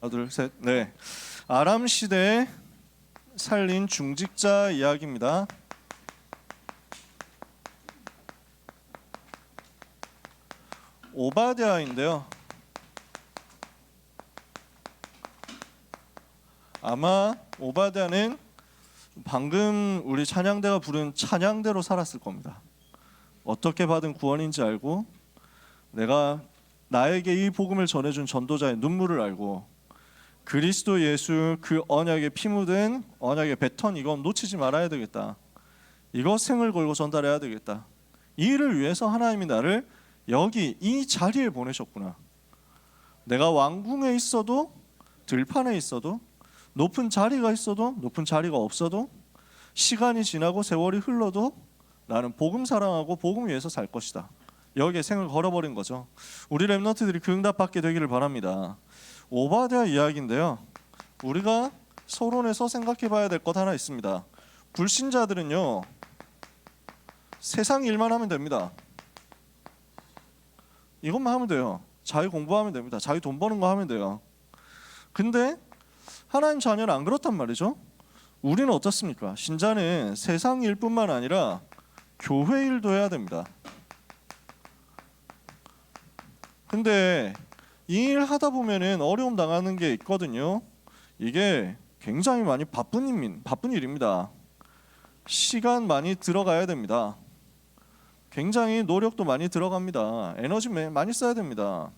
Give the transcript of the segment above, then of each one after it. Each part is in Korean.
하나 둘 셋. 네, 아람 시대에 살린 중직자 이야기입니다. 오바댜인데요. 아마 오바댜는 방금 우리 찬양대가 부른 찬양대로 살았을 겁니다. 어떻게 받은 구원인지 알고, 내가 나에게 이 복음을 전해준 전도자의 눈물을 알고, 그리스도 예수 그 언약에 피 묻은 언약의 배턴, 이건 놓치지 말아야 되겠다. 이거 생을 걸고 전달해야 되겠다. 이 일을 위해서 하나님이 나를 여기 이 자리에 보내셨구나. 내가 왕궁에 있어도, 들판에 있어도, 높은 자리가 있어도 높은 자리가 없어도, 시간이 지나고 세월이 흘러도 나는 복음 사랑하고 복음 위해서 살 것이다. 여기에 생을 걸어버린 거죠. 우리 렘넌트들이 그 응답 받게 되기를 바랍니다. 오바댜 이야기인데요, 우리가 서론에서 생각해 봐야 될 것 하나 있습니다. 불신자들은요, 세상 일만 하면 됩니다. 이것만 하면 돼요. 자기 공부하면 됩니다. 자기 돈 버는 거 하면 돼요. 근데 하나님 자녀는 안 그렇단 말이죠. 우리는 어떻습니까? 신자는 세상 일뿐만 아니라 교회 일도 해야 됩니다. 근데 이 일 하다 보면은 어려움 당하는 게 있거든요. 이게 굉장히 많이 바쁜 일입니다. 시간 많이 들어가야 됩니다. 굉장히 노력도 많이 들어갑니다. 에너지 많이 써야 됩니다.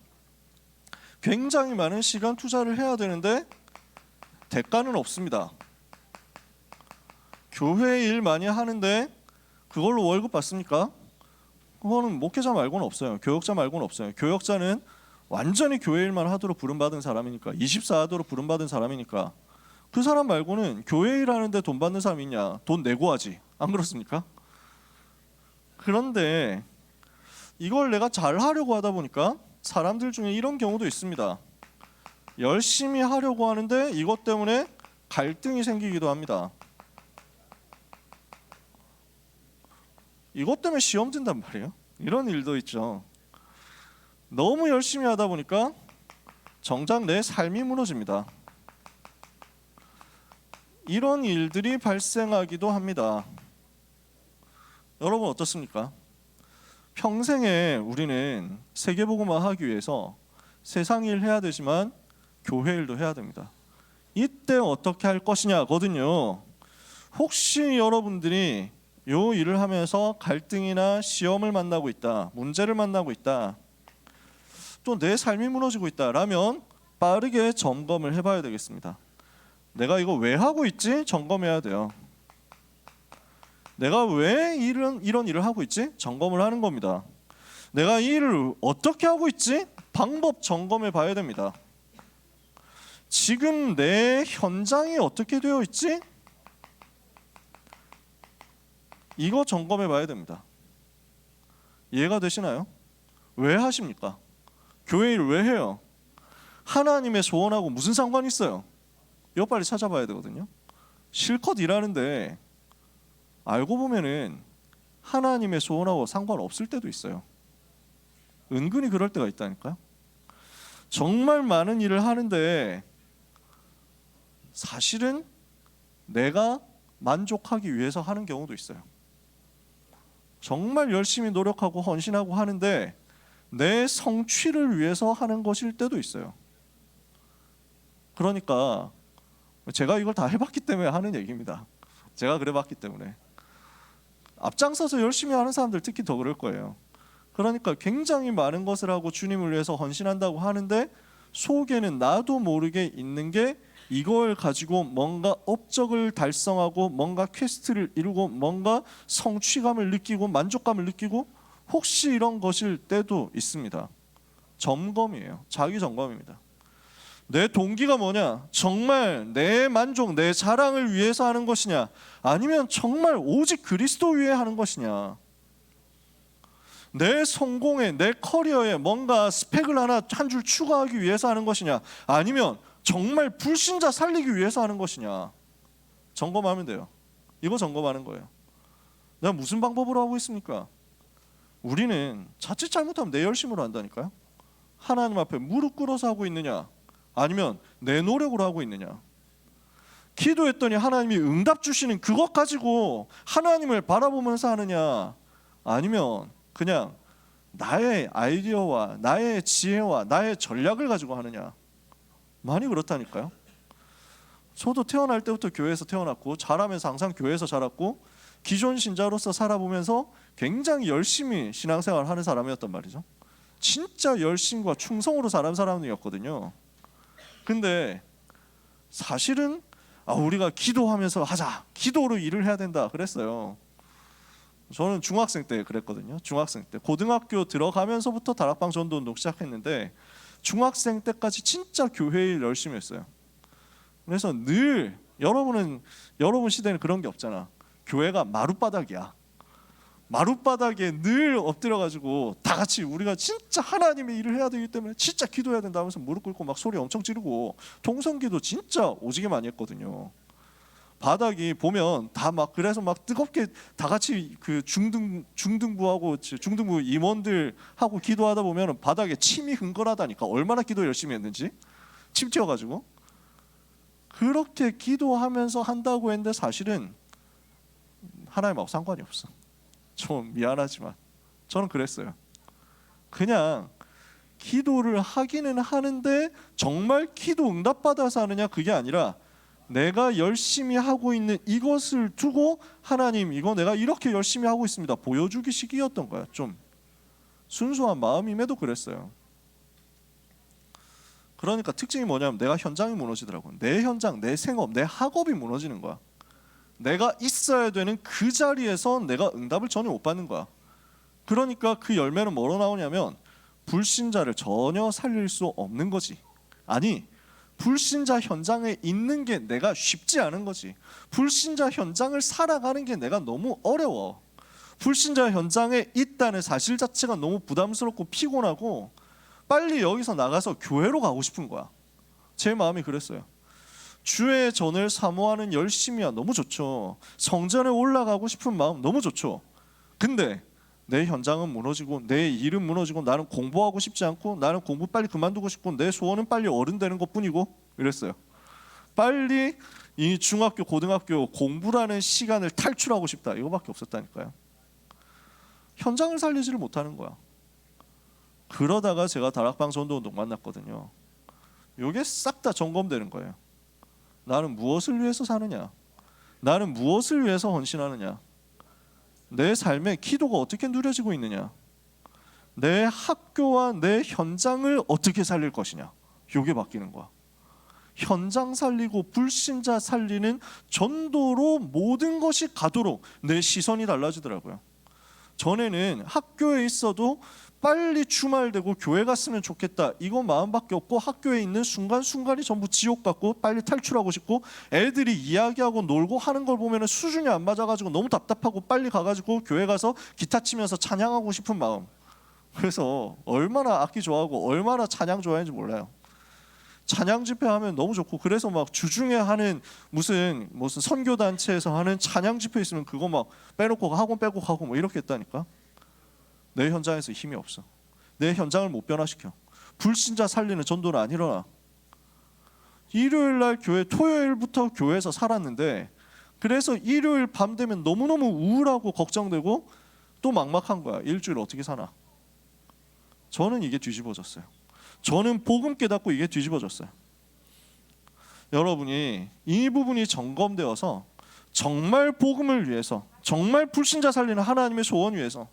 굉장히 많은 시간 투자를 해야 되는데 대가는 없습니다. 교회 일 많이 하는데 그걸로 월급 받습니까? 그거는 목회자 말고는 없어요. 교역자 말고는 없어요. 교역자는 완전히 교회 일만 하도록 부름받은 사람이니까, 24 하도록 부름받은 사람이니까, 그 사람 말고는 교회 일 하는데 돈 받는 사람이 있냐? 돈 내고 하지. 안 그렇습니까? 그런데 이걸 내가 잘 하려고 하다 보니까 사람들 중에 이런 경우도 있습니다. 열심히 하려고 하는데 이것 때문에 갈등이 생기기도 합니다. 이것 때문에 시험 든단 말이에요. 이런 일도 있죠. 너무 열심히 하다 보니까 정작 내 삶이 무너집니다. 이런 일들이 발생하기도 합니다. 여러분 어떻습니까? 평생에 우리는 세계복음화 하기 위해서 세상 일 해야 되지만 교회 일도 해야 됩니다. 이때 어떻게 할 것이냐거든요. 혹시 여러분들이 요 일을 하면서 갈등이나 시험을 만나고 있다, 문제를 만나고 있다, 또 내 삶이 무너지고 있다라면 빠르게 점검을 해봐야 되겠습니다. 내가 이거 왜 하고 있지? 점검해야 돼요. 내가 왜 이런 일을 하고 있지? 점검을 하는 겁니다. 내가 이 일을 어떻게 하고 있지? 방법 점검해 봐야 됩니다. 지금 내 현장이 어떻게 되어 있지? 이거 점검해 봐야 됩니다. 이해가 되시나요? 왜 하십니까? 교회 일 왜 해요? 하나님의 소원하고 무슨 상관이 있어요? 이거 빨리 찾아봐야 되거든요. 실컷 일하는데 알고 보면은 하나님의 소원하고 상관없을 때도 있어요. 은근히 그럴 때가 있다니까요. 정말 많은 일을 하는데 사실은 내가 만족하기 위해서 하는 경우도 있어요. 정말 열심히 노력하고 헌신하고 하는데 내 성취를 위해서 하는 것일 때도 있어요. 그러니까 제가 이걸 다 해봤기 때문에 하는 얘기입니다. 제가 그래봤기 때문에. 앞장서서 열심히 하는 사람들 특히 더 그럴 거예요. 그러니까 굉장히 많은 것을 하고 주님을 위해서 헌신한다고 하는데 속에는 나도 모르게 있는 게, 이걸 가지고 뭔가 업적을 달성하고 뭔가 퀘스트를 이루고 뭔가 성취감을 느끼고 만족감을 느끼고, 혹시 이런 것일 때도 있습니다. 점검이에요. 자기 점검입니다. 내 동기가 뭐냐? 정말 내 만족, 내 자랑을 위해서 하는 것이냐? 아니면 정말 오직 그리스도 위해 하는 것이냐? 내 성공에, 내 커리어에 뭔가 스펙을 하나 한 줄 추가하기 위해서 하는 것이냐? 아니면 정말 불신자 살리기 위해서 하는 것이냐? 점검하면 돼요. 이거 점검하는 거예요. 내가 무슨 방법으로 하고 있습니까? 우리는 자칫 잘못하면 내 열심으로 한다니까요. 하나님 앞에 무릎 꿇어서 하고 있느냐, 아니면 내 노력으로 하고 있느냐? 기도했더니 하나님이 응답 주시는 그것 가지고 하나님을 바라보면서 하느냐? 아니면 그냥 나의 아이디어와 나의 지혜와 나의 전략을 가지고 하느냐? 많이 그렇다니까요. 저도 태어날 때부터 교회에서 태어났고 자라면서 항상 교회에서 자랐고 기존 신자로서 살아보면서 굉장히 열심히 신앙생활을 하는 사람이었단 말이죠. 진짜 열심과 충성으로 살아온 사람이었거든요. 근데 사실은 우리가 기도하면서 하자, 기도로 일을 해야 된다 그랬어요. 저는 중학생 때 그랬거든요. 중학생 때 고등학교 들어가면서부터 다락방 전도운동 시작했는데 중학생 때까지 진짜 교회 일 열심히 했어요. 그래서 늘 여러분 시대는 그런 게 없잖아. 교회가 마룻바닥이야. 마룻바닥에 늘 엎드려가지고 다 같이 우리가 진짜 하나님의 일을 해야 되기 때문에 진짜 기도해야 된다 하면서 무릎 꿇고 막 소리 엄청 지르고 통성기도 진짜 오지게 많이 했거든요. 바닥이 보면 다 막 그래서 막 뜨겁게 다 같이 그 중등부 임원들 하고 기도하다 보면 바닥에 침이 흥건하다니까. 얼마나 기도 열심히 했는지 침 튀어가지고 그렇게 기도하면서 한다고 했는데 사실은 하나님하고 상관이 없어. 좀 미안하지만 저는 그랬어요. 그냥 기도를 하기는 하는데 정말 기도 응답받아서 하느냐 그게 아니라 내가 열심히 하고 있는 이것을 두고 하나님 이거 내가 이렇게 열심히 하고 있습니다 보여주기 식이었던 거야. 좀 순수한 마음임에도 그랬어요. 그러니까 특징이 뭐냐면 내가 현장이 무너지더라고. 내 현장, 내 생업, 내 학업이 무너지는 거야. 내가 있어야 되는 그 자리에서 내가 응답을 전혀 못 받는 거야. 그러니까 그 열매는 뭐로 나오냐면 불신자를 전혀 살릴 수 없는 거지. 아니 불신자 현장에 있는 게 내가 쉽지 않은 거지. 불신자 현장을 살아가는 게 내가 너무 어려워. 불신자 현장에 있다는 사실 자체가 너무 부담스럽고 피곤하고 빨리 여기서 나가서 교회로 가고 싶은 거야. 제 마음이 그랬어요. 주의 전을 사모하는 열심이야 너무 좋죠. 성전에 올라가고 싶은 마음 너무 좋죠. 근데 내 현장은 무너지고 내 일은 무너지고 나는 공부하고 싶지 않고 나는 공부 빨리 그만두고 싶고 내 소원은 빨리 어른 되는 것뿐이고 이랬어요. 빨리 이 중학교 고등학교 공부라는 시간을 탈출하고 싶다 이거밖에 없었다니까요. 현장을 살리지를 못하는 거야. 그러다가 제가 다락방 전도운동 만났거든요. 이게 싹 다 점검되는 거예요. 나는 무엇을 위해서 사느냐? 나는 무엇을 위해서 헌신하느냐? 내 삶에 기도가 어떻게 누려지고 있느냐? 내 학교와 내 현장을 어떻게 살릴 것이냐? 이게 바뀌는 거야. 현장 살리고 불신자 살리는 전도로 모든 것이 가도록 내 시선이 달라지더라고요. 전에는 학교에 있어도 빨리 주말되고 교회 갔으면 좋겠다 이거 마음밖에 없고 학교에 있는 순간순간이 전부 지옥 같고 빨리 탈출하고 싶고 애들이 이야기하고 놀고 하는 걸 보면 수준이 안 맞아가지고 너무 답답하고 빨리 가가지고 교회 가서 기타 치면서 찬양하고 싶은 마음. 그래서 얼마나 악기 좋아하고 얼마나 찬양 좋아하는지 몰라요. 찬양 집회하면 너무 좋고 그래서 막 주중에 하는 무슨 선교단체에서 하는 찬양 집회 있으면 그거 막 빼놓고 학원 빼고 가고 뭐 이렇게 했다니까. 내 현장에서 힘이 없어. 내 현장을 못 변화시켜. 불신자 살리는 전도는 안 일어나. 일요일날 교회 토요일부터 교회에서 살았는데 그래서 일요일 밤 되면 너무너무 우울하고 걱정되고 또 막막한 거야. 일주일 어떻게 사나. 저는 이게 뒤집어졌어요. 저는 복음 깨닫고 이게 뒤집어졌어요. 여러분이 이 부분이 점검되어서 정말 복음을 위해서 정말 불신자 살리는 하나님의 소원 위해서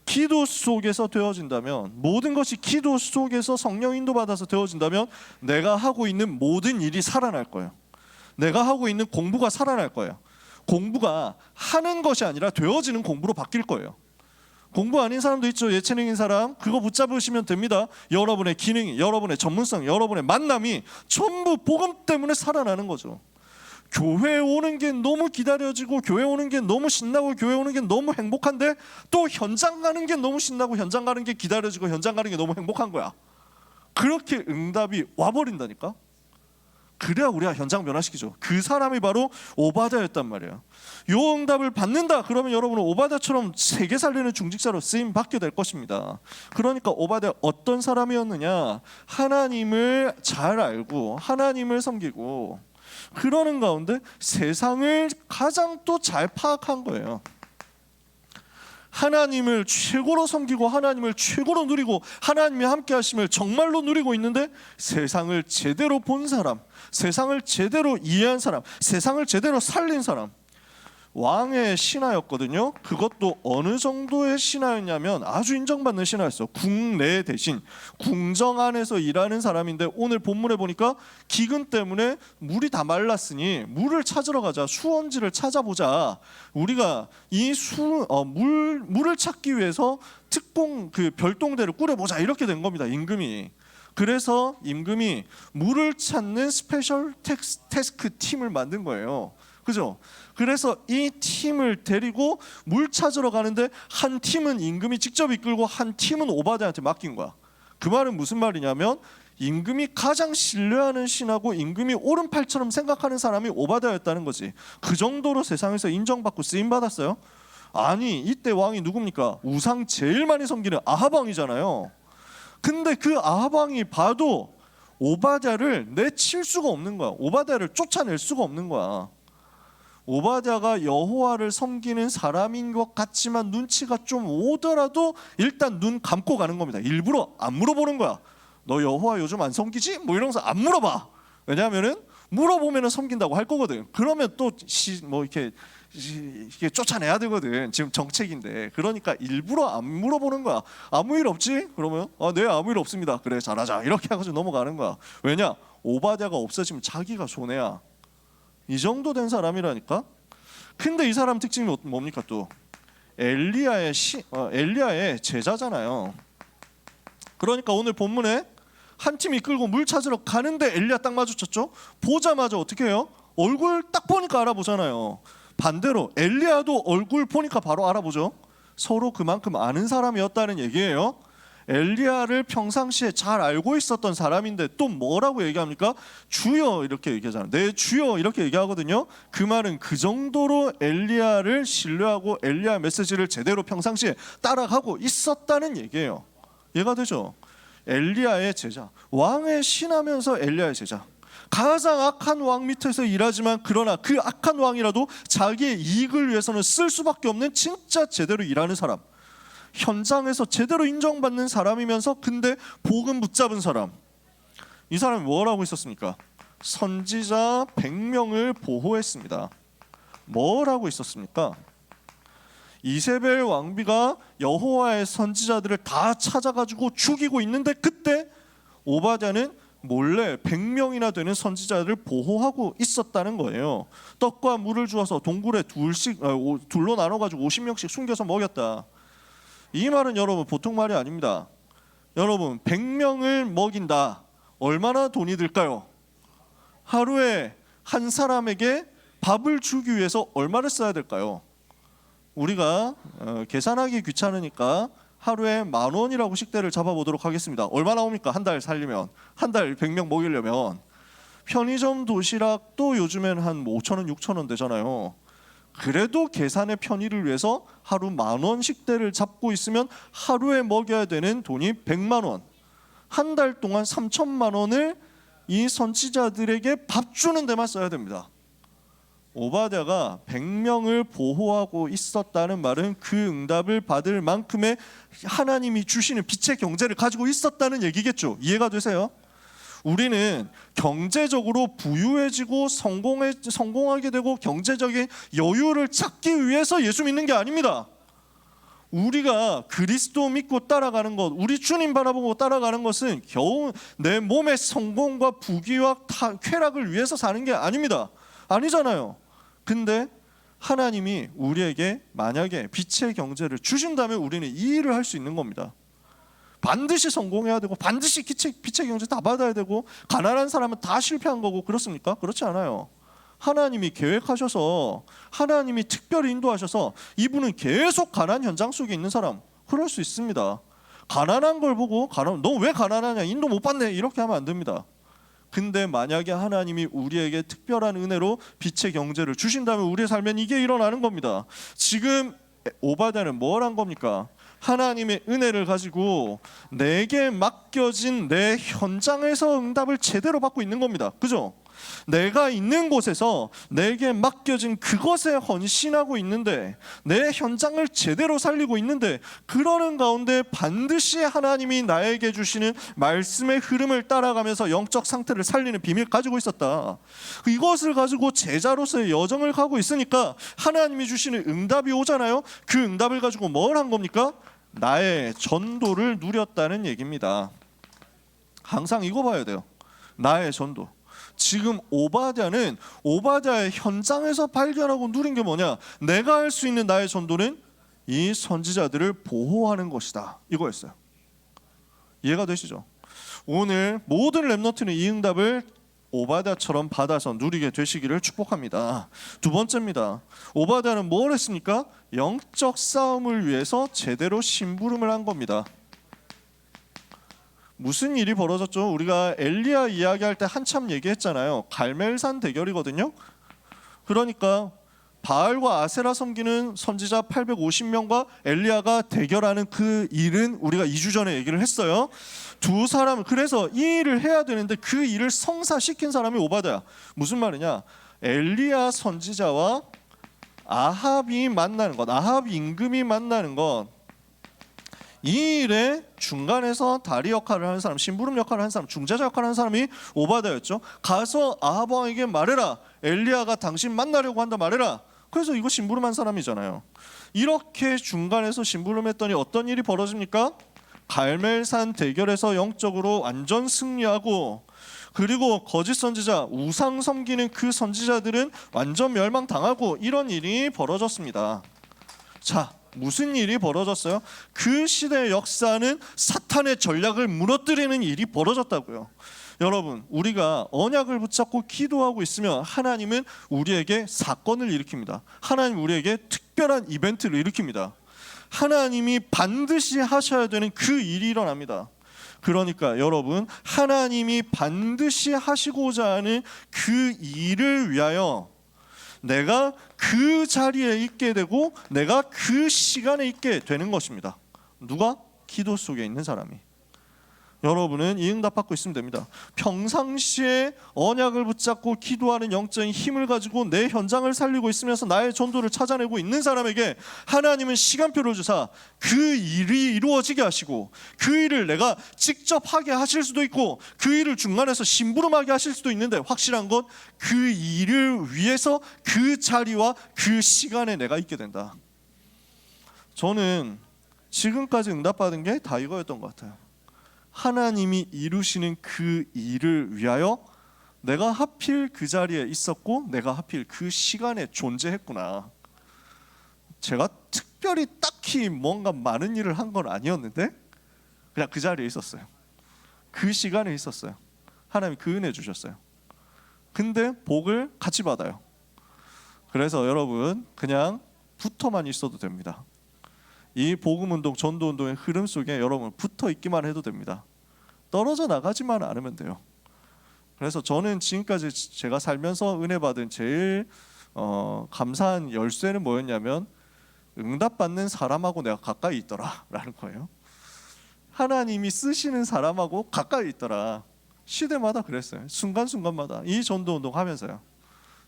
기도 속에서 되어진다면 모든 것이 기도 속에서 성령 인도받아서 되어진다면 내가 하고 있는 모든 일이 살아날 거예요. 내가 하고 있는 공부가 살아날 거예요. 공부가 하는 것이 아니라 되어지는 공부로 바뀔 거예요. 공부 아닌 사람도 있죠. 예체능인 사람 그거 붙잡으시면 됩니다. 여러분의 기능이, 여러분의 전문성, 여러분의 만남이 전부 복음 때문에 살아나는 거죠. 교회 오는 게 너무 기다려지고 교회 오는 게 너무 신나고 교회 오는 게 너무 행복한데 또 현장 가는 게 너무 신나고 현장 가는 게 기다려지고 현장 가는 게 너무 행복한 거야. 그렇게 응답이 와버린다니까. 그래야 우리가 현장 변화시키죠. 그 사람이 바로 오바댜였단 말이에요. 요 응답을 받는다 그러면 여러분은 오바댜처럼 세계 살리는 중직자로 쓰임 받게 될 것입니다. 그러니까 오바댜 어떤 사람이었느냐, 하나님을 잘 알고 하나님을 섬기고 그러는 가운데 세상을 가장 또 잘 파악한 거예요. 하나님을 최고로 섬기고 하나님을 최고로 누리고 하나님이 함께 하심을 정말로 누리고 있는데 세상을 제대로 본 사람, 세상을 제대로 이해한 사람, 세상을 제대로 살린 사람, 왕의 신하였거든요. 그것도 어느 정도의 신하였냐면 아주 인정받는 신하였어. 궁내 대신 궁정 안에서 일하는 사람인데 오늘 본문에 보니까 기근 때문에 물이 다 말랐으니 물을 찾으러 가자, 수원지를 찾아보자. 우리가 이 물을 찾기 위해서 특공 그 별동대를 꾸려보자 이렇게 된 겁니다. 임금이. 그래서 임금이 물을 찾는 스페셜 태스크 팀을 만든 거예요. 그죠? 그래서 이 팀을 데리고 물 찾으러 가는데 한 팀은 임금이 직접 이끌고 한 팀은 오바댜한테 맡긴 거야. 그 말은 무슨 말이냐면 임금이 가장 신뢰하는 신하고 임금이 오른팔처럼 생각하는 사람이 오바댜였다는 거지. 그 정도로 세상에서 인정받고 쓰임받았어요? 아니, 이때 왕이 누굽니까? 우상 제일 많이 섬기는 아합 왕이잖아요. 근데 그 아합 왕이 봐도 오바댜를 내칠 수가 없는 거야. 오바댜를 쫓아낼 수가 없는 거야. 오바댜가 여호와를 섬기는 사람인 것 같지만 눈치가 좀 오더라도 일단 눈 감고 가는 겁니다. 일부러 안 물어보는 거야. 너 여호와 요즘 안 섬기지? 뭐 이러면서 안 물어봐. 왜냐하면은 물어보면은 섬긴다고 할 거거든. 그러면 또 이렇게 쫓아내야 되거든. 지금 정책인데. 그러니까 일부러 안 물어보는 거야. 아무 일 없지? 그러면 네, 아무 일 없습니다. 그래, 잘하자. 이렇게 하고 넘어가는 거야. 왜냐? 오바댜가 없어지면 자기가 손해야. 이 정도 된 사람이라니까. 근데 이 사람 특징이 뭡니까? 또 엘리야의 제자잖아요. 그러니까 오늘 본문에 한 팀이 끌고 물 찾으러 가는데 엘리야 딱 마주쳤죠. 보자마자 어떻게 해요? 얼굴 딱 보니까 알아보잖아요. 반대로 엘리야도 얼굴 보니까 바로 알아보죠. 서로 그만큼 아는 사람이었다는 얘기예요. 엘리야를 평상시에 잘 알고 있었던 사람인데 또 뭐라고 얘기합니까? 주여 이렇게 얘기하잖아요. 네, 주여 이렇게 얘기하거든요. 그 말은 그 정도로 엘리야를 신뢰하고 엘리야 메시지를 제대로 평상시에 따라가고 있었다는 얘기예요. 이해가 되죠? 엘리야의 제자, 왕의 신하면서 엘리야의 제자. 가장 악한 왕 밑에서 일하지만 그러나 그 악한 왕이라도 자기의 이익을 위해서는 쓸 수밖에 없는 진짜 제대로 일하는 사람. 현장에서 제대로 인정받는 사람이면서 근데 복음 붙잡은 사람. 이 사람이 뭘 하고 있었습니까? 선지자 100명을 보호했습니다. 뭘 하고 있었습니까? 이세벨 왕비가 여호와의 선지자들을 다 찾아가지고 죽이고 있는데 그때 오바댜는 몰래 100명이나 되는 선지자들을 보호하고 있었다는 거예요. 떡과 물을 주어서 동굴에 둘로 나눠가지고 50명씩 숨겨서 먹였다. 이 말은 여러분 보통 말이 아닙니다. 여러분 100명을 먹인다. 얼마나 돈이 들까요? 하루에 한 사람에게 밥을 주기 위해서 얼마를 써야 될까요? 우리가 계산하기 귀찮으니까 하루에 10,000원이라고 식대를 잡아보도록 하겠습니다. 얼마 나옵니까? 한 달 살리면, 한 달 100명 먹이려면. 편의점 도시락도 요즘엔 한 5,000원, 6,000원 되잖아요. 그래도 계산의 편의를 위해서 하루 10,000원 식대를 잡고 있으면 하루에 먹여야 되는 돈이 100만 원. 한 달 동안 3,000만 원을 이 선지자들에게 밥 주는 데만 써야 됩니다. 오바댜가 100명을 보호하고 있었다는 말은 그 응답을 받을 만큼의 하나님이 주시는 빛의 경제를 가지고 있었다는 얘기겠죠. 이해가 되세요? 우리는 경제적으로 부유해지고 성공하게 되고 경제적인 여유를 찾기 위해서 예수 믿는 게 아닙니다. 우리가 그리스도 믿고 따라가는 것, 우리 주님 바라보고 따라가는 것은 겨우 내 몸의 성공과 부귀와 쾌락을 위해서 사는 게 아닙니다. 아니잖아요. 근데 하나님이 우리에게 만약에 빛의 경제를 주신다면 우리는 이 일을 할 수 있는 겁니다. 반드시 성공해야 되고 반드시 빛의 경제 다 받아야 되고 가난한 사람은 다 실패한 거고 그렇습니까? 그렇지 않아요. 하나님이 계획하셔서 하나님이 특별히 인도하셔서 이분은 계속 가난 현장 속에 있는 사람 그럴 수 있습니다. 가난한 걸 보고 너 왜 가난하냐 인도 못 받네 이렇게 하면 안 됩니다. 근데 만약에 하나님이 우리에게 특별한 은혜로 빛의 경제를 주신다면 우리의 삶엔 이게 일어나는 겁니다. 지금 오바댜는 뭘 한 겁니까? 하나님의 은혜를 가지고 내게 맡겨진 내 현장에서 응답을 제대로 받고 있는 겁니다. 그죠? 내가 있는 곳에서 내게 맡겨진 그것에 헌신하고 있는데, 내 현장을 제대로 살리고 있는데, 그러는 가운데 반드시 하나님이 나에게 주시는 말씀의 흐름을 따라가면서 영적 상태를 살리는 비밀을 가지고 있었다. 이것을 가지고 제자로서의 여정을 가고 있으니까 하나님이 주시는 응답이 오잖아요. 그 응답을 가지고 뭘 한 겁니까? 나의 전도를 누렸다는 얘기입니다. 항상 이거 봐야 돼요. 나의 전도. 지금 오바댜는 오바댜의 현장에서 발견하고 누린 게 뭐냐? 내가 할 수 있는 나의 전도는 이 선지자들을 보호하는 것이다, 이거였어요. 이해가 되시죠? 오늘 모든 렘넌트는 이 응답을 오바댜처럼 받아서 누리게 되시기를 축복합니다. 두 번째입니다. 오바댜는 뭘 했습니까? 영적 싸움을 위해서 제대로 심부름을 한 겁니다. 무슨 일이 벌어졌죠? 우리가 엘리야 이야기할 때 한참 얘기했잖아요. 갈멜산 대결이거든요. 그러니까 바알과 아세라 섬기는 선지자 850명과 엘리야가 대결하는 그 일은 우리가 2주 전에 얘기를 했어요. 두 사람을, 그래서 이 일을 해야 되는데 그 일을 성사시킨 사람이 오바댜야. 무슨 말이냐? 엘리야 선지자와 아합이 만나는 것, 아합 임금이 만나는 것, 이 일에 중간에서 다리 역할을 하는 사람, 심부름 역할을 하는 사람, 중재자 역할을 하는 사람이 오바댜였죠. 가서 아합 왕에게 말해라. 엘리야가 당신 만나려고 한다 말해라. 그래서 이거 심부름한 사람이잖아요. 이렇게 중간에서 심부름했더니 어떤 일이 벌어집니까? 갈멜산 대결에서 영적으로 완전 승리하고, 그리고 거짓 선지자, 우상 섬기는 그 선지자들은 완전 멸망당하고, 이런 일이 벌어졌습니다. 자, 무슨 일이 벌어졌어요? 그 시대의 역사는 사탄의 전략을 무너뜨리는 일이 벌어졌다고요. 여러분, 우리가 언약을 붙잡고 기도하고 있으면 하나님은 우리에게 사건을 일으킵니다. 하나님 우리에게 특별한 이벤트를 일으킵니다. 하나님이 반드시 하셔야 되는 그 일이 일어납니다. 그러니까 여러분, 하나님이 반드시 하시고자 하는 그 일을 위하여 내가 그 자리에 있게 되고 내가 그 시간에 있게 되는 것입니다. 누가? 기도 속에 있는 사람이. 여러분은 이 응답 받고 있으면 됩니다. 평상시에 언약을 붙잡고 기도하는 영적인 힘을 가지고 내 현장을 살리고 있으면서 나의 전도를 찾아내고 있는 사람에게 하나님은 시간표를 주사 그 일이 이루어지게 하시고, 그 일을 내가 직접 하게 하실 수도 있고 그 일을 중간에서 심부름하게 하실 수도 있는데, 확실한 건 그 일을 위해서 그 자리와 그 시간에 내가 있게 된다. 저는 지금까지 응답받은 게 다 이거였던 것 같아요. 하나님이 이루시는 그 일을 위하여 내가 하필 그 자리에 있었고 내가 하필 그 시간에 존재했구나. 제가 특별히 딱히 뭔가 많은 일을 한 건 아니었는데 그냥 그 자리에 있었어요. 그 시간에 있었어요. 하나님이 그 은혜 주셨어요. 근데 복을 같이 받아요. 그래서 여러분, 그냥 붙어만 있어도 됩니다. 이 복음운동, 전도운동의 흐름 속에 여러분 붙어 있기만 해도 됩니다. 떨어져 나가지만 않으면 돼요. 그래서 저는 지금까지 제가 살면서 은혜 받은 제일 감사한 열쇠는 뭐였냐면, 응답받는 사람하고 내가 가까이 있더라 라는 거예요. 하나님이 쓰시는 사람하고 가까이 있더라. 시대마다 그랬어요. 순간순간마다 이 전도운동 하면서요.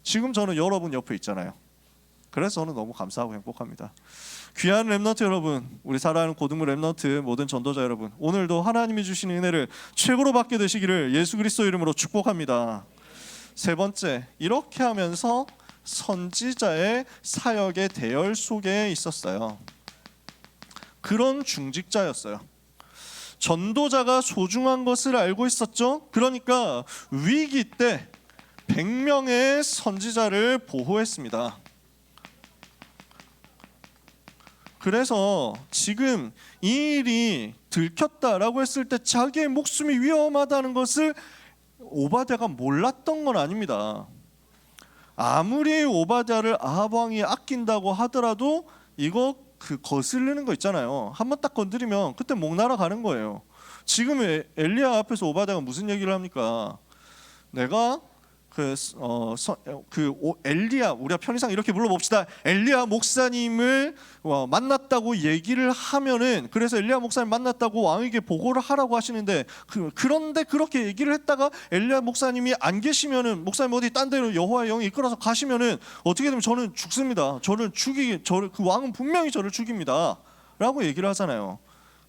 지금 저는 여러분 옆에 있잖아요. 그래서 저는 너무 감사하고 행복합니다. 귀한 렘넌트 여러분, 우리 사랑하는 고등부 렘넌트 모든 전도자 여러분, 오늘도 하나님이 주시는 은혜를 최고로 받게 되시기를 예수 그리스도 이름으로 축복합니다. 세 번째, 이렇게 하면서 선지자의 사역의 대열 속에 있었어요. 그런 중직자였어요. 전도자가 소중한 것을 알고 있었죠. 그러니까 위기 때 100명의 선지자를 보호했습니다. 그래서 지금 이 일이 들켰다라고 했을 때 자기의 목숨이 위험하다는 것을 오바댜가 몰랐던 건 아닙니다. 아무리 오바댜를 아합 왕이 아낀다고 하더라도 이거 그 거슬리는 거 있잖아요. 한번 딱 건드리면 그때 목 날아가는 거예요. 지금 엘리야 앞에서 오바댜가 무슨 얘기를 합니까? 내가 엘리야, 우리가 편의상 이렇게 불러봅시다. 엘리야 목사님을 만났다고 얘기를 하면은, 그래서 엘리야 목사님 만났다고 왕에게 보고를 하라고 하시는데, 그런데 그렇게 얘기를 했다가 엘리야 목사님이 안 계시면은, 목사님 어디 딴 데로 여호와의 영이 이끌어서 가시면은 어떻게 되면 저는 죽습니다. 그 왕은 분명히 저를 죽입니다 라고 얘기를 하잖아요.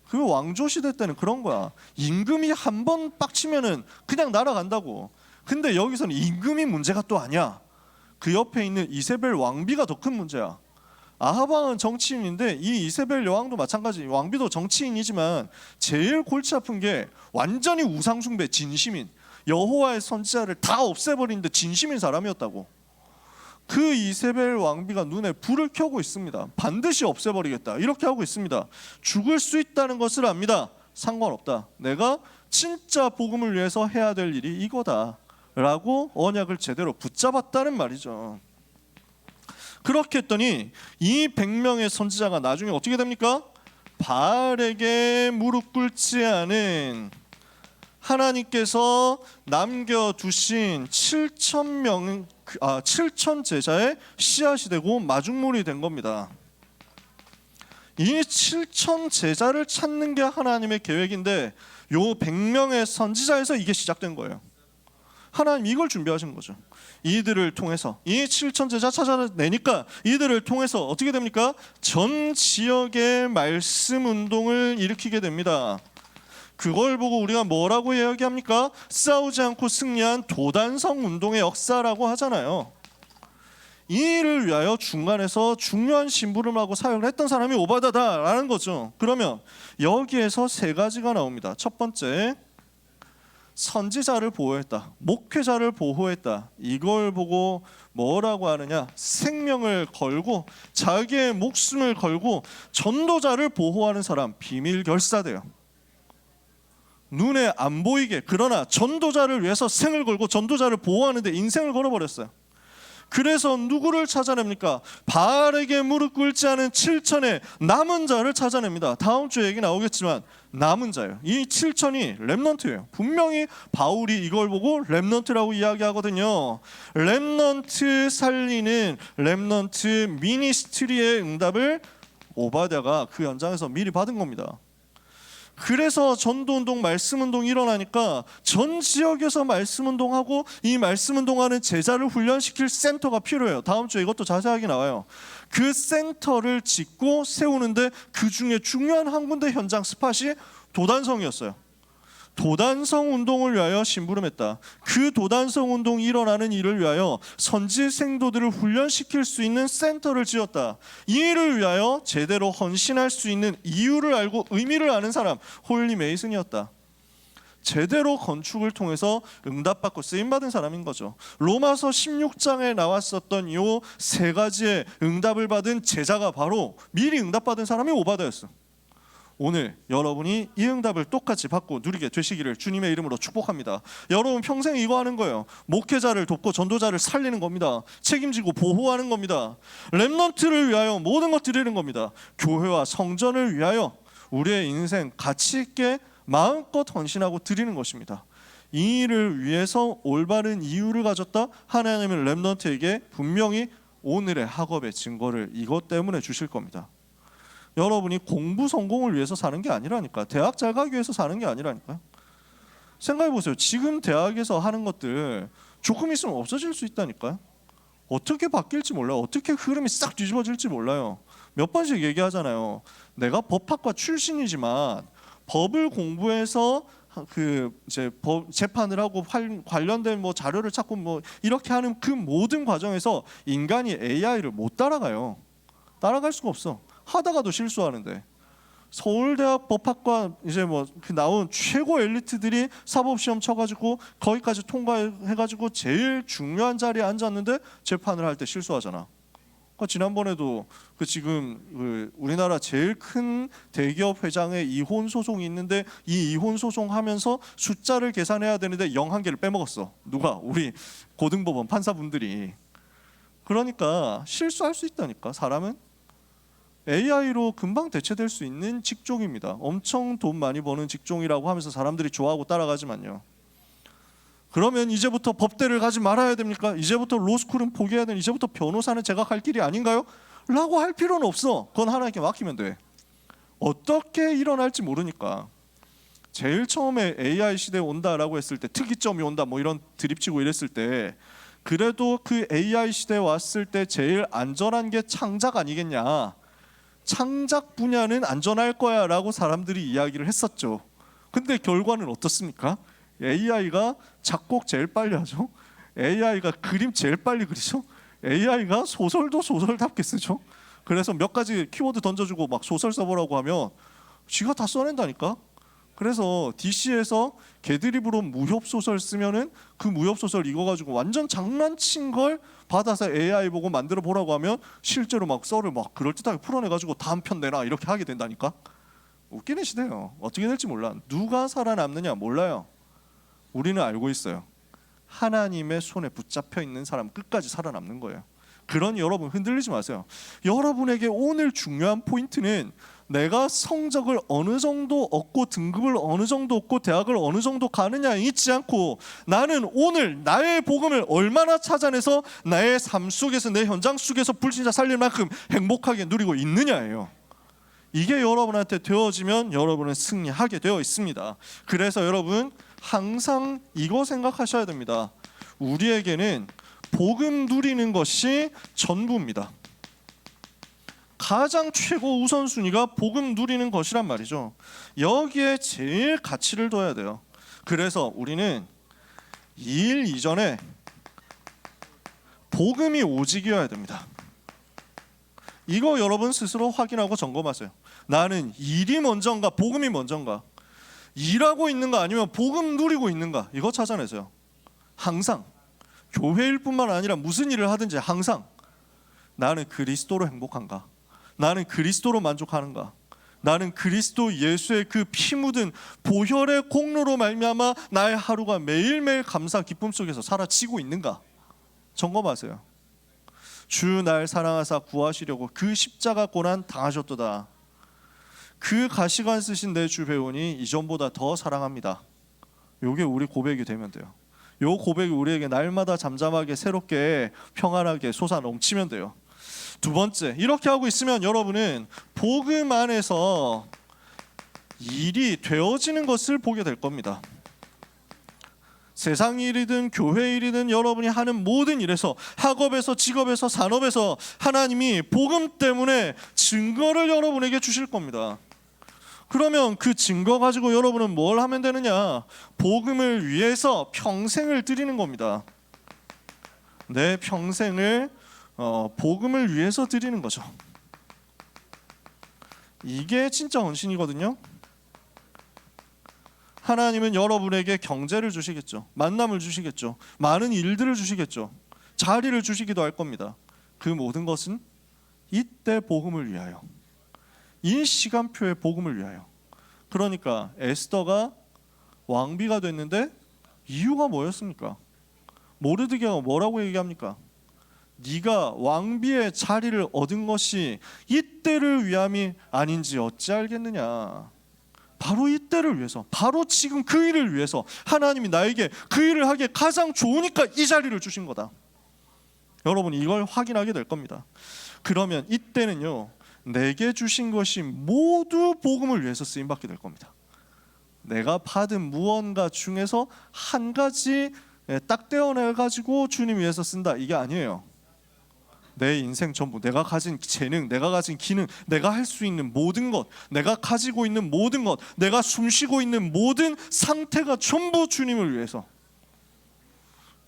그 왕조 시대 때는 그런 거야. 임금이 한 번 빡치면은 그냥 날아간다고. 근데 여기서는 임금이 문제가 또 아니야. 그 옆에 있는 이세벨 왕비가 더 큰 문제야. 아합 왕은 정치인인데 이 이세벨 여왕도 마찬가지. 왕비도 정치인이지만 제일 골치 아픈 게 완전히 우상숭배 진심인, 여호와의 선지자를 다 없애버리는데 진심인 사람이었다고. 그 이세벨 왕비가 눈에 불을 켜고 있습니다. 반드시 없애버리겠다 이렇게 하고 있습니다. 죽을 수 있다는 것을 압니다. 상관없다. 내가 진짜 복음을 위해서 해야 될 일이 이거다 라고 언약을 제대로 붙잡았다는 말이죠. 그렇게 했더니 이 100명의 선지자가 나중에 어떻게 됩니까? 바알에게 무릎 꿇지 않은, 하나님께서 남겨두신 7천 제자의 씨앗이 되고 마중물이 된 겁니다. 이 7천 제자를 찾는 게 하나님의 계획인데 요 100명의 선지자에서 이게 시작된 거예요. 하나님 이걸 준비하신 거죠. 이들을 통해서 이 7천 제자 찾아내니까 이들을 통해서 어떻게 됩니까? 전 지역의 말씀 운동을 일으키게 됩니다. 그걸 보고 우리가 뭐라고 이야기합니까? 싸우지 않고 승리한 도단성 운동의 역사라고 하잖아요. 이 일을 위하여 중간에서 중요한 심부름하고 사역을 했던 사람이 오바다다라는 거죠. 그러면 여기에서 세 가지가 나옵니다. 첫 번째, 선지자를 보호했다, 목회자를 보호했다. 이걸 보고 뭐라고 하느냐? 생명을 걸고 자기의 목숨을 걸고 전도자를 보호하는 사람 비밀 결사돼요. 눈에 안 보이게, 그러나 전도자를 위해서 생을 걸고 전도자를 보호하는데 인생을 걸어버렸어요. 그래서 누구를 찾아냅니까? 바알에게 무릎 꿇지 않은 7천의 남은 자를 찾아냅니다. 다음 주에 얘기 나오겠지만 남은 자예요. 이 7천이 렘넌트예요. 분명히 바울이 이걸 보고 렘넌트라고 이야기하거든요. 렘넌트 살리는 렘넌트 미니스트리의 응답을 오바댜가 그 현장에서 미리 받은 겁니다. 그래서 전도운동, 말씀운동이 일어나니까 전 지역에서 말씀운동하고 이 말씀운동하는 제자를 훈련시킬 센터가 필요해요. 다음 주에 이것도 자세하게 나와요. 그 센터를 짓고 세우는데 그 중에 중요한 한 군데 현장 스팟이 도단성이었어요. 도단성 운동을 위하여 심부름했다. 그 도단성 운동이 일어나는 일을 위하여 선지 생도들을 훈련시킬 수 있는 센터를 지었다. 이 일을 위하여 제대로 헌신할 수 있는 이유를 알고 의미를 아는 사람, 홀리 메이슨이었다. 제대로 건축을 통해서 응답받고 쓰임받은 사람인 거죠. 로마서 16장에 나왔었던 이 세 가지의 응답을 받은 제자가 바로 미리 응답받은 사람이 오바댜였어. 오늘 여러분이 이 응답을 똑같이 받고 누리게 되시기를 주님의 이름으로 축복합니다. 여러분 평생 이거 하는 거예요. 목회자를 돕고 전도자를 살리는 겁니다. 책임지고 보호하는 겁니다. 렘넌트를 위하여 모든 것 드리는 겁니다. 교회와 성전을 위하여 우리의 인생 가치 있게 마음껏 헌신하고 드리는 것입니다. 이 일을 위해서 올바른 이유를 가졌다. 하나님은 렘넌트에게 분명히 오늘의 학업의 증거를 이것 때문에 주실 겁니다. 여러분이 공부 성공을 위해서 사는 게 아니라니까. 대학 잘 가기 위해서 사는 게 아니라니까요. 생각해 보세요. 지금 대학에서 하는 것들 조금 있으면 없어질 수 있다니까요. 어떻게 바뀔지 몰라요. 어떻게 흐름이 싹 뒤집어질지 몰라요. 몇 번씩 얘기하잖아요. 내가 법학과 출신이지만 법을 공부해서 이제 재판을 하고 관련된 자료를 찾고 이렇게 하는 그 모든 과정에서 인간이 AI를 못 따라가요. 따라갈 수가 없어. 하다가도 실수하는데. 서울대학 법학과 이제 나온 최고 엘리트들이 사법시험 쳐가지고 거기까지 통과해가지고 제일 중요한 자리에 앉았는데 재판을 할 때 실수하잖아. 그러니까 지난번에도 지금 우리나라 제일 큰 대기업 회장의 이혼 소송이 있는데 이 이혼 소송하면서 숫자를 계산해야 되는데 0~1개를 빼먹었어. 누가? 우리 고등법원 판사분들이. 그러니까 실수할 수 있다니까. 사람은 AI로 금방 대체될 수 있는 직종입니다. 엄청 돈 많이 버는 직종이라고 하면서 사람들이 좋아하고 따라가지만요. 그러면 이제부터 법대를 가지 말아야 됩니까? 이제부터 로스쿨은 포기해야 되는, 이제부터 변호사는 제가 갈 길이 아닌가요? 라고 할 필요는 없어. 그건 하나님께 맡기면 돼. 어떻게 일어날지 모르니까. 제일 처음에 AI 시대에 온다라고 했을 때, 특이점이 온다 뭐 이런 드립치고 이랬을 때, 그래도 그 AI 시대에 왔을 때 제일 안전한 게 창작 아니겠냐, 창작 분야는 안전할 거야 라고 사람들이 이야기를 했었죠. 근데 결과는 어떻습니까? AI가 작곡 제일 빨리 하죠. AI가 그림 제일 빨리 그리죠. AI가 소설도 소설답게 쓰죠. 그래서 몇 가지 키워드 던져주고 막 소설 써보라고 하면 지가 다 써낸다니까. 그래서 DC에서 개드립으로 무협소설 쓰면은 그 무협소설 이거 가지고 완전 장난친 걸 받아서 AI 보고 만들어 보라고 하면 실제로 막 썰을 막 그럴듯하게 풀어내가지고 다음 편 내놔 이렇게 하게 된다니까. 웃기는 시대예요. 어떻게 될지 몰라. 누가 살아남느냐 몰라요. 우리는 알고 있어요. 하나님의 손에 붙잡혀 있는 사람 끝까지 살아남는 거예요. 그러니 여러분 흔들리지 마세요. 여러분에게 오늘 중요한 포인트는 내가 성적을 어느 정도 얻고 등급을 어느 정도 얻고 대학을 어느 정도 가느냐에 있지 않고 나는 오늘 나의 복음을 얼마나 찾아내서 나의 삶 속에서 내 현장 속에서 불신자 살릴 만큼 행복하게 누리고 있느냐예요. 이게 여러분한테 되어지면 여러분은 승리하게 되어 있습니다. 그래서 여러분 항상 이거 생각하셔야 됩니다. 우리에게는 복음 누리는 것이 전부입니다. 가장 최고 우선순위가 복음 누리는 것이란 말이죠. 여기에 제일 가치를 둬야 돼요. 그래서 우리는 이 일 이전에 복음이 오직이어야 됩니다. 이거 여러분 스스로 확인하고 점검하세요. 나는 일이 먼저인가 복음이 먼저인가, 일하고 있는가 아니면 복음 누리고 있는가, 이거 찾아내세요. 항상 교회일 뿐만 아니라 무슨 일을 하든지 항상 나는 그리스도로 행복한가, 나는 그리스도로 만족하는가, 나는 그리스도 예수의 그 피 묻은 보혈의 공로로 말미암아 나의 하루가 매일매일 감사 기쁨 속에서 살아지고 있는가 점검하세요. 주 날 사랑하사 구하시려고 그 십자가 고난 당하셨도다. 그 가시관 쓰신 내 주 배우니 이전보다 더 사랑합니다. 요게 우리 고백이 되면 돼요. 요 고백이 우리에게 날마다 잠잠하게 새롭게 평안하게 솟아 넘치면 돼요. 두 번째, 이렇게 하고 있으면 여러분은 복음 안에서 일이 되어지는 것을 보게 될 겁니다. 세상 일이든 교회 일이든 여러분이 하는 모든 일에서, 학업에서 직업에서 산업에서 하나님이 복음 때문에 증거를 여러분에게 주실 겁니다. 그러면 그 증거 가지고 여러분은 뭘 하면 되느냐? 복음을 위해서 평생을 드리는 겁니다. 내 평생을 복음을 위해서 드리는 거죠. 이게 진짜 헌신이거든요. 하나님은 여러분에게 경제를 주시겠죠. 만남을 주시겠죠. 많은 일들을 주시겠죠. 자리를 주시기도 할 겁니다. 그 모든 것은 이때 복음을 위하여, 이 시간표의 복음을 위하여. 그러니까 에스더가 왕비가 됐는데 이유가 뭐였습니까? 모르드게가 뭐라고 얘기합니까? 네가 왕비의 자리를 얻은 것이 이때를 위함이 아닌지 어찌 알겠느냐. 바로 이때를 위해서, 바로 지금 그 일을 위해서 하나님이 나에게 그 일을 하기에 가장 좋으니까 이 자리를 주신 거다. 여러분 이걸 확인하게 될 겁니다. 그러면 이때는요, 내게 주신 것이 모두 복음을 위해서 쓰임받게 될 겁니다. 내가 받은 무언가 중에서 한 가지 딱 떼어내가지고 주님 위해서 쓴다, 이게 아니에요. 내 인생 전부, 내가 가진 재능, 내가 가진 기능, 내가 할 수 있는 모든 것, 내가 가지고 있는 모든 것, 내가 숨쉬고 있는 모든 상태가 전부 주님을 위해서.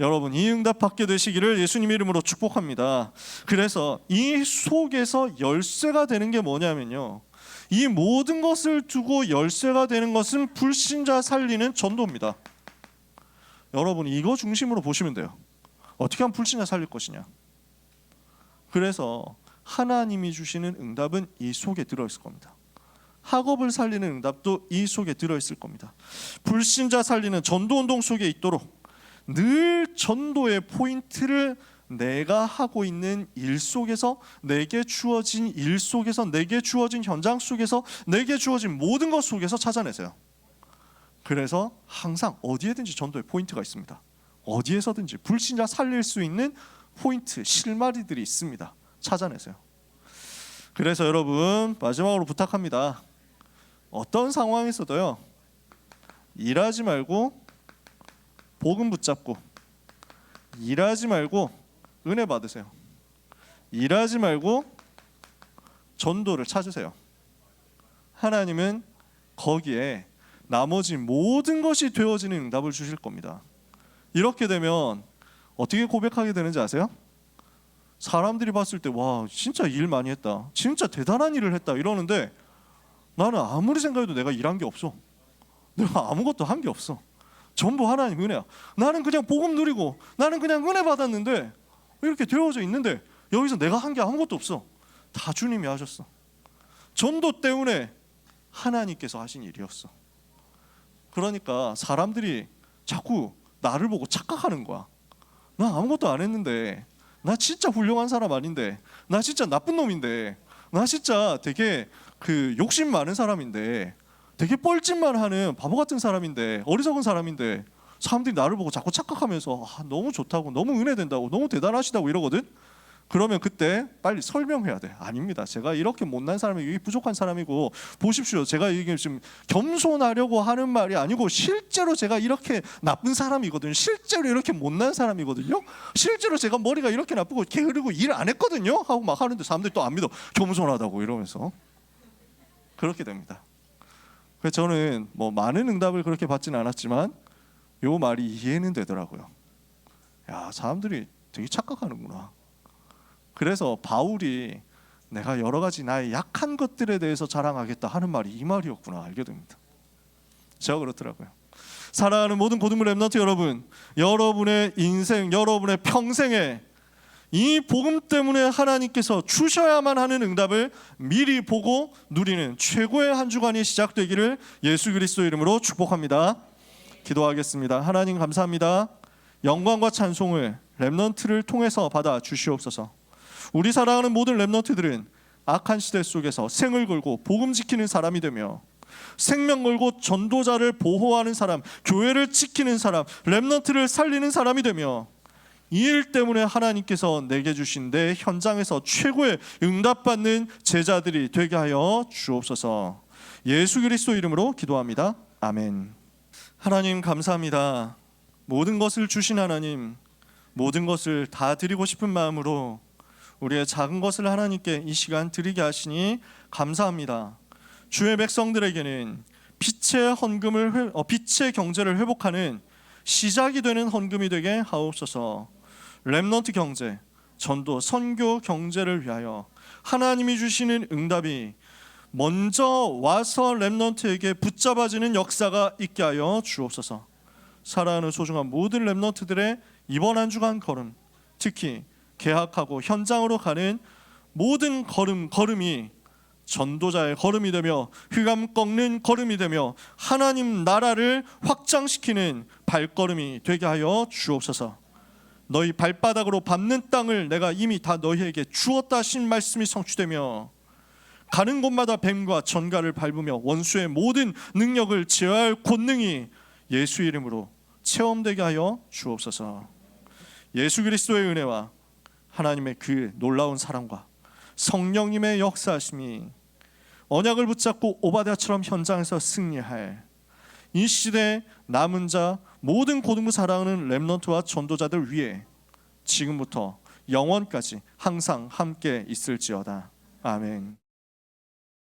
여러분 이 응답 받게 되시기를 예수님 이름으로 축복합니다. 그래서 이 속에서 열쇠가 되는 게 뭐냐면요, 이 모든 것을 두고 열쇠가 되는 것은 불신자 살리는 전도입니다. 여러분 이거 중심으로 보시면 돼요. 어떻게 하면 불신자 살릴 것이냐. 그래서 하나님이 주시는 응답은 이 속에 들어있을 겁니다. 학업을 살리는 응답도 이 속에 들어있을 겁니다. 불신자 살리는 전도운동 속에 있도록 늘 전도의 포인트를 내가 하고 있는 일 속에서, 내게 주어진 일 속에서, 내게 주어진 현장 속에서, 내게 주어진 모든 것 속에서 찾아내세요. 그래서 항상 어디에든지 전도의 포인트가 있습니다. 어디에서든지 불신자 살릴 수 있는 포인트, 실마리들이 있습니다. 찾아내세요. 그래서 여러분 마지막으로 부탁합니다. 어떤 상황에서도요, 일하지 말고 복음 붙잡고, 일하지 말고 은혜 받으세요. 일하지 말고 전도를 찾으세요. 하나님은 거기에 나머지 모든 것이 되어지는 응답을 주실 겁니다. 이렇게 되면 어떻게 고백하게 되는지 아세요? 사람들이 봤을 때 와, 진짜 일 많이 했다, 진짜 대단한 일을 했다 이러는데, 나는 아무리 생각해도 내가 일한 게 없어. 내가 아무것도 한 게 없어. 전부 하나님 은혜야. 나는 그냥 복음 누리고, 나는 그냥 은혜 받았는데 이렇게 되어져 있는데 여기서 내가 한 게 아무것도 없어. 다 주님이 하셨어. 전도 때문에 하나님께서 하신 일이었어. 그러니까 사람들이 자꾸 나를 보고 착각하는 거야. 나 아무것도 안 했는데, 나 진짜 훌륭한 사람 아닌데, 나 진짜 나쁜 놈인데, 나 진짜 되게 욕심 많은 사람인데, 되게 뻘짓만 하는 바보 같은 사람인데, 어리석은 사람인데, 사람들이 나를 보고 자꾸 착각하면서 너무 좋다고, 너무 은혜 된다고, 너무 대단하시다고 이러거든. 그러면 그때 빨리 설명해야 돼. 아닙니다. 제가 이렇게 못난 사람이고 부족한 사람이고, 보십시오. 제가 이게 지금 겸손하려고 하는 말이 아니고 실제로 제가 이렇게 나쁜 사람이거든요. 실제로 이렇게 못난 사람이거든요. 실제로 제가 머리가 이렇게 나쁘고 게으르고 일 안 했거든요. 하고 막 하는데 사람들이 또 안 믿어. 겸손하다고 이러면서 그렇게 됩니다. 그래서 저는 뭐 많은 응답을 그렇게 받지는 않았지만 요 말이 이해는 되더라고요. 야, 사람들이 되게 착각하는구나. 그래서 바울이 내가 여러 가지 나의 약한 것들에 대해서 자랑하겠다 하는 말이 이 말이었구나 알게 됩니다. 제가 그렇더라고요. 사랑하는 모든 고등부 렘넌트 여러분, 여러분의 인생, 여러분의 평생에 이 복음 때문에 하나님께서 주셔야만 하는 응답을 미리 보고 누리는 최고의 한 주간이 시작되기를 예수 그리스도 이름으로 축복합니다. 기도하겠습니다. 하나님 감사합니다. 영광과 찬송을 렘넌트를 통해서 받아 주시옵소서. 우리 사랑하는 모든 렘넌트들은 악한 시대 속에서 생을 걸고 복음 지키는 사람이 되며, 생명 걸고 전도자를 보호하는 사람, 교회를 지키는 사람, 렘넌트를 살리는 사람이 되며, 이 일 때문에 하나님께서 내게 주신 내 현장에서 최고의 응답받는 제자들이 되게 하여 주옵소서. 예수 그리스도 이름으로 기도합니다. 아멘. 하나님 감사합니다. 모든 것을 주신 하나님, 모든 것을 다 드리고 싶은 마음으로 우리의 작은 것을 하나님께 이 시간 드리게 하시니 감사합니다. 주의 백성들에게는 빛의 헌금을 빛의 경제를 회복하는 시작이 되는 헌금이 되게 하옵소서. 렘넌트 경제, 전도, 선교 경제를 위하여 하나님이 주시는 응답이 먼저 와서 렘넌트에게 붙잡아지는 역사가 있게 하여 주옵소서. 사랑하는 소중한 모든 렘넌트들의 이번 한 주간 걸음, 특히 개학하고 현장으로 가는 모든 걸음이 전도자의 걸음이 되며 휘감 꺾는 걸음이 되며 하나님 나라를 확장시키는 발걸음이 되게 하여 주옵소서. 너희 발바닥으로 밟는 땅을 내가 이미 다 너희에게 주었다 하신 말씀이 성취되며, 가는 곳마다 뱀과 전갈을 밟으며 원수의 모든 능력을 제어할 권능이 예수 이름으로 체험되게 하여 주옵소서. 예수 그리스도의 은혜와 하나님의 그 놀라운 사랑과 성령님의 역사하심이 언약을 붙잡고 오바댜처럼 현장에서 승리할 이 시대 남은 자 모든 고등부 사랑하는 렘넌트와 전도자들 위해 지금부터 영원까지 항상 함께 있을지어다. 아멘.